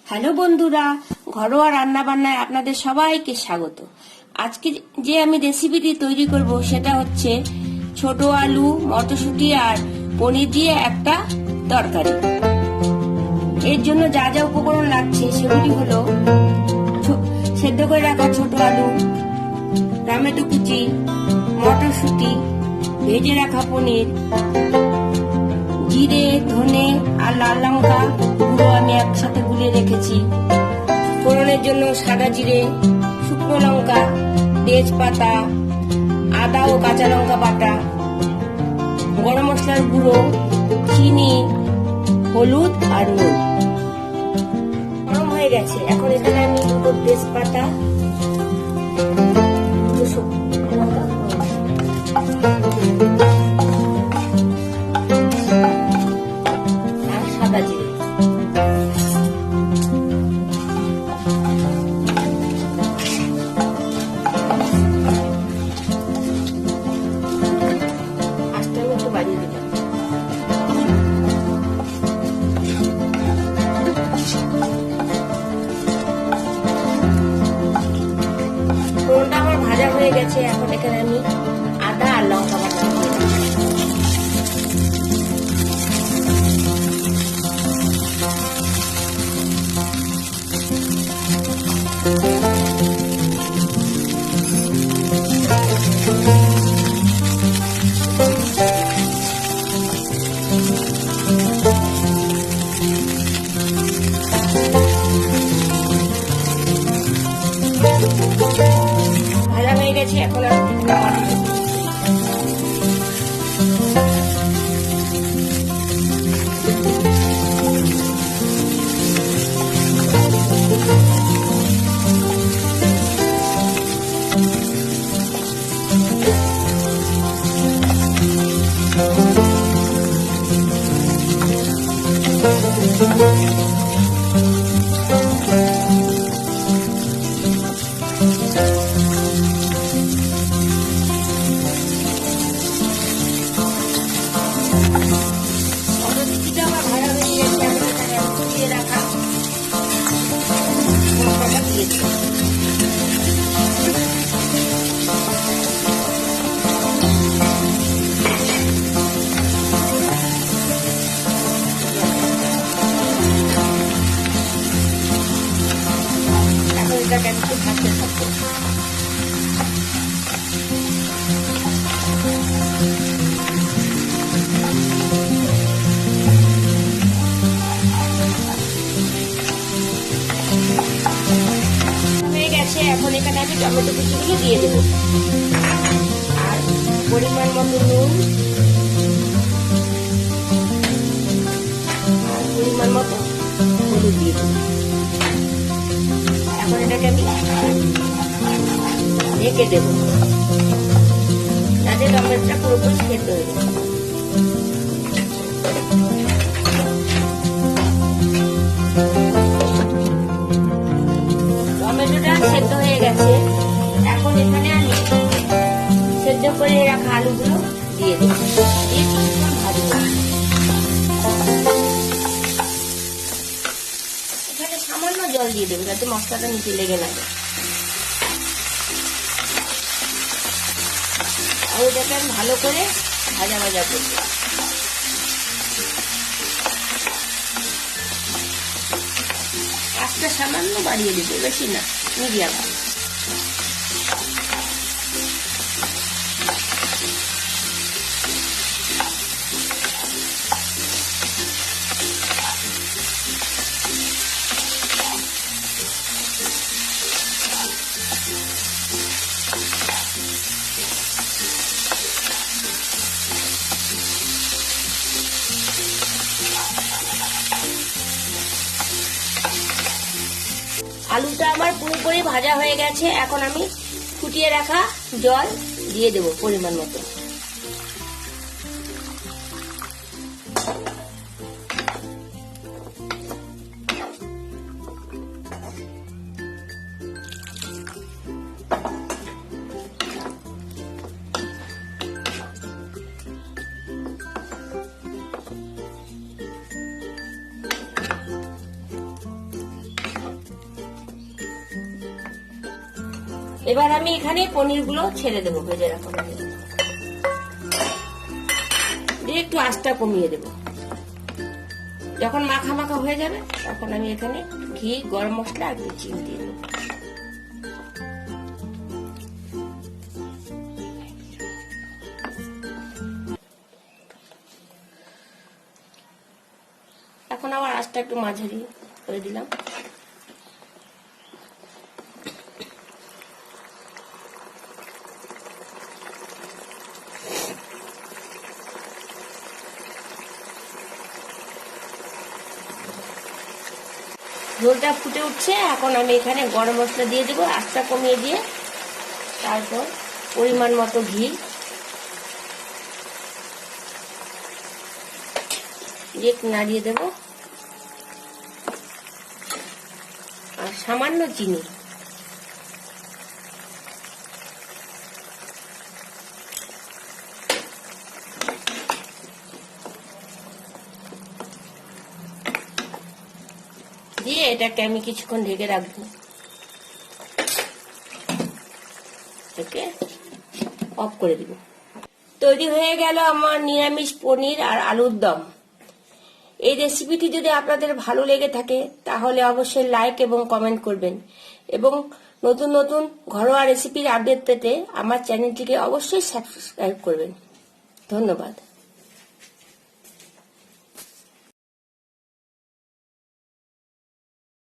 Hello বন্ধুরা, ঘরোয়া রান্না বান্নায় আপনাদের সবাইকে স্বাগত। আজকে যে আমি রেসিপিটি তৈরি করব সেটা হচ্ছে ছোট আলু, মটরশুঁটি আর পনির দিয়ে একটা তরকারি। এর জন্য যা যা উপকরণ লাগছে সেগুলি হলো সেদ্ধ করে রাখা ছোট আলু, টমেটো কুচি, মটরশুঁটি, ভেজে রাখা পনির, জিরে, ধনে আর লাল লঙ্কা গুঁড়ো আমি একসাথে গুলিয়ে রেখেছি। ফোড়নের জন্য সাদা জিরে, শুকনো লঙ্কা, তেজপাতা, আদা ও কাঁচা লঙ্কা বাটা, গরম মশলার গুঁড়ো, চিনি, হলুদ আর নুন। গরম হয়ে গেছে, এখন এখানে আমি দুটো তেজপাতা, সাদা জিরে, আস্তে একটু বাড়িয়ে দিলাম। ফোড়নটা আমার ভাজা হয়ে গেছে, এখন এখানে আমি আদা আর লঙ্কা বাটা দিয়ে দিলাম। ভাজা হয়ে গেছে, এখন এখন এখানে আমি টমেটো কুচিগুলো দিয়ে দেবো আর পরিমাণ মতো নুন আর পরিমাণ মতো হলুদ দিয়ে দেবো। এখন এটাকে আমি ঢেকে দেবো যাতে টমেটোটা পুরোপুরি সেদ্ধ হয়ে যায়। টমেটোটা সেদ্ধ হয়ে গেছে, এখন এখানে আমি সেদ্ধ করে রাখা আলুগুলো দিয়ে দেবো, দিয়ে কিছুক্ষণ ভাজবো। এখানে সামান্য জল দিয়ে দেবো যাতে মশলাটা নিচে লেগে না যায়। আলুটাকে আমি ভালো করে ভাজা ভাজা করবো। আস্তে সামান্য বাড়িয়ে দিতে, বেশি না, মিডিয়াম। আলুটা আমার পুরোপুরি ভাজা হয়ে গেছে, এখন আমি ফুটিয়ে রাখা জল দিয়ে দেবো পরিমাণ মতো। এবার আমি এখানে পনিরগুলো ছেড়ে দেবো, ভেজে রাখা পনির দিয়ে একটু আঁচটা কমিয়ে দেবো। যখন মাখা মাখা হয়ে যাবে তখন আমি এখানে ঘি, গরম মশলা আর চিনি দিয়ে দেবো। এখন আবার আঁচটা একটু মাঝারি করে দিলাম। ঝোলটা ফুটে উঠছে, এখন আমি এখানে গরম মশলা দিয়ে দেবো, আঁচটা কমিয়ে দিয়ে। তারপর পরিমাণ মতো ঘি দিয়ে নাড়িয়ে দেবো আর সামান্য চিনি। দিয়ে এটাকে আমি কিছুক্ষণ ঢেকে রাখবো। ওকে, অফ করে দিব। তৈরি হয়ে গেল আমার নিরামিষ পনির আর আলুর দম। এই রেসিপিটি যদি আপনাদের ভালো লেগে থাকে তাহলে অবশ্যই লাইক এবং কমেন্ট করবেন, এবং নতুন নতুন ঘরোয়া রেসিপির আপডেট পেতে আমার চ্যানেলটিকে অবশ্যই সাবস্ক্রাইব করবেন। ধন্যবাদ।